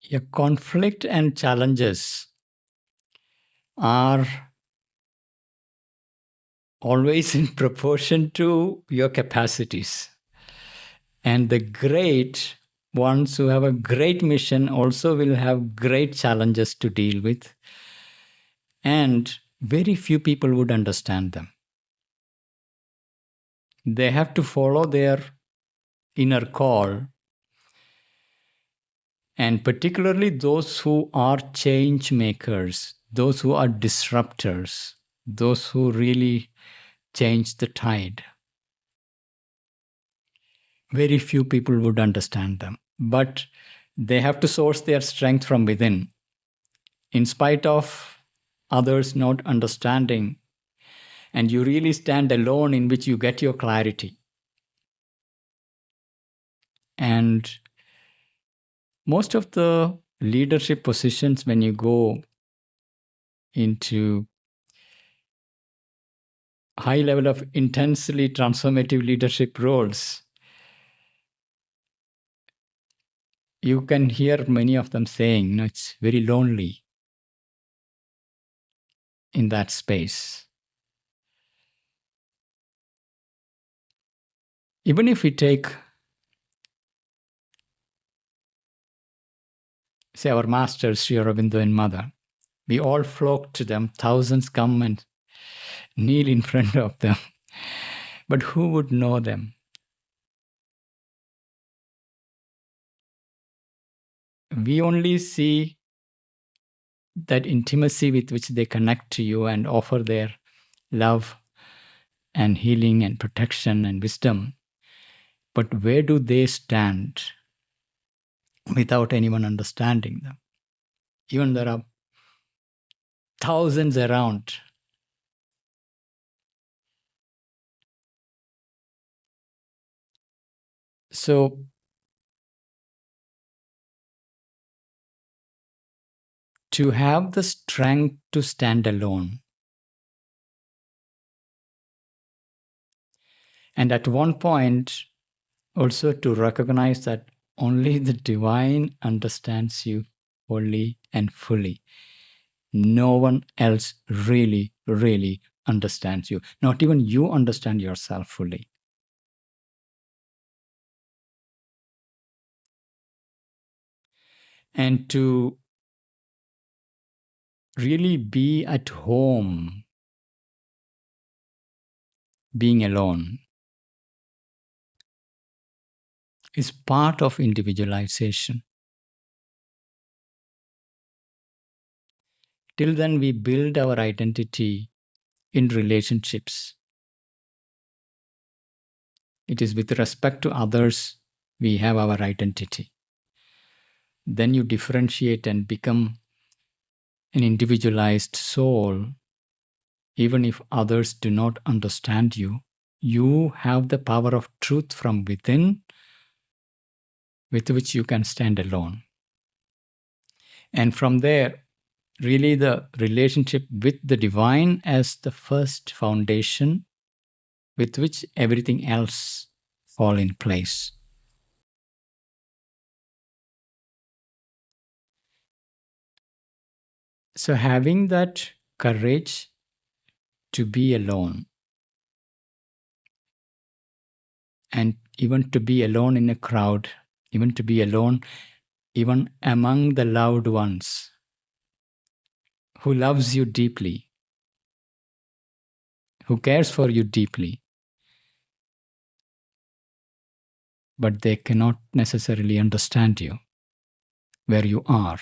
Your conflict and challenges are always in proportion to your capacities. And the great ones who have a great mission also will have great challenges to deal with. And very few people would understand them. They have to follow their inner call. And particularly those who are change makers, those who are disruptors, those who really change the tide. Very few people would understand them. But they have to source their strength from within. In spite of others not understanding, and you really stand alone in which you get your clarity. And most of the leadership positions, when you go into high level of intensely transformative leadership roles, you can hear many of them saying, it's very lonely in that space. Even if we take, say, our masters, Sri Aurobindo and Mother, we all flock to them, thousands come and kneel in front of them. But who would know them? We only see that intimacy with which they connect to you and offer their love and healing and protection and wisdom. But where do they stand without anyone understanding them? Even there are thousands around. So to have the strength to stand alone, and at one point also to recognize that only the divine understands you wholly and fully. No one else really, really understands you. Not even you understand yourself fully. And to really be at home, being alone, is part of individualization. Till then, we build our identity in relationships. It is with respect to others we have our identity. Then you differentiate and become an individualized soul. Even if others do not understand you, you have the power of truth from within with which you can stand alone. And from there, really the relationship with the divine as the first foundation with which everything else fall in place. So having that courage to be alone, and even to be alone in a crowd, even to be alone even among the loved ones who loves you deeply, who cares for you deeply, but they cannot necessarily understand you where you are.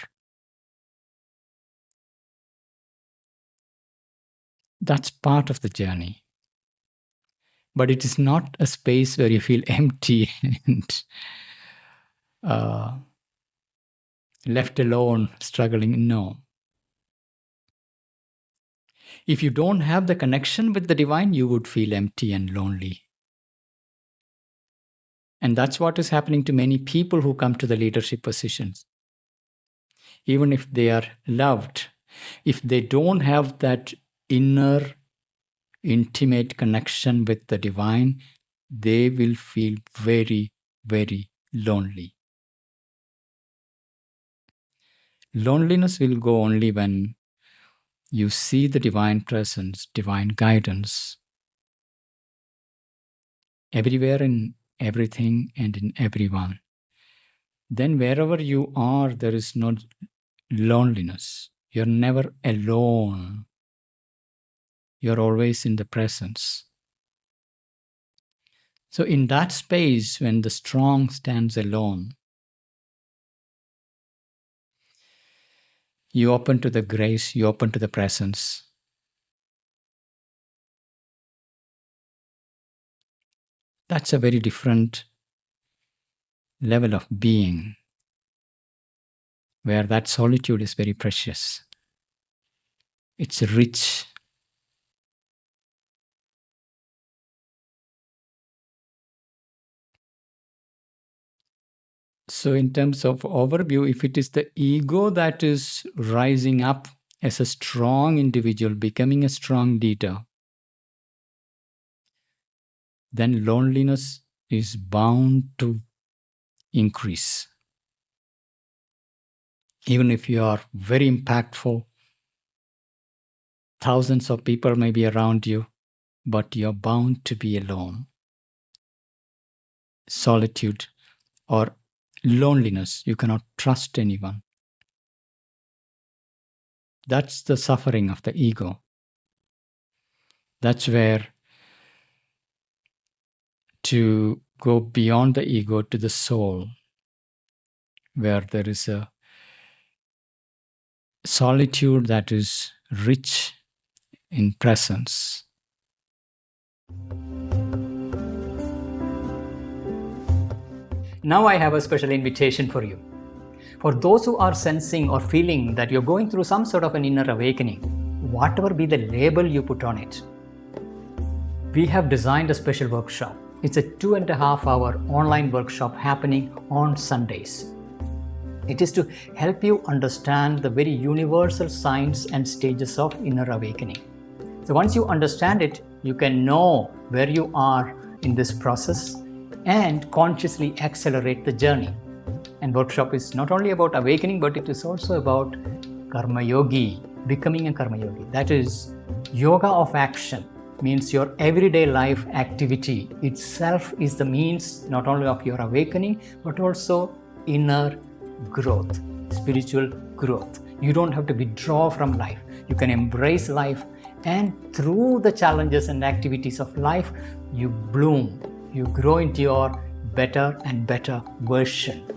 That's part of the journey. But it is not a space where you feel empty and left alone, struggling. No. If you don't have the connection with the divine, you would feel empty and lonely. And that's what is happening to many people who come to the leadership positions. Even if they are loved, if they don't have that inner intimate connection with the divine, they will feel very, very lonely. Loneliness will go only when you see the divine presence, divine guidance everywhere, in everything, and in everyone. Then wherever you are, there is no loneliness. You're never alone. You're always in the presence. So in that space, when the strong stands alone, you open to the grace, you open to the presence. That's a very different level of being, where that solitude is very precious. It's rich. So, in terms of overview, if it is the ego that is rising up as a strong individual, becoming a strong leader, then loneliness is bound to increase. Even if you are very impactful, thousands of people may be around you, but you're bound to be alone. Solitude or loneliness, you cannot trust anyone. That's the suffering of the ego. That's where to go beyond the ego to the soul, where there is a solitude that is rich in presence. Now I have a special invitation for you. For those who are sensing or feeling that you're going through some sort of an inner awakening, whatever be the label you put on it, we have designed a special workshop. It's a 2.5-hour online workshop happening on Sundays. It is to help you understand the very universal signs and stages of inner awakening. So once you understand it, you can know where you are in this process and consciously accelerate the journey. And workshop is not only about awakening, but it is also about karmayogi, becoming a karmayogi. That is yoga of action. Means your everyday life activity itself is the means not only of your awakening, but also inner growth, spiritual growth. You don't have to withdraw from life. You can embrace life, and through the challenges and activities of life, you bloom, you grow into your better and better version,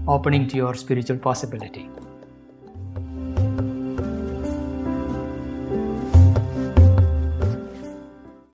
opening to your spiritual possibility.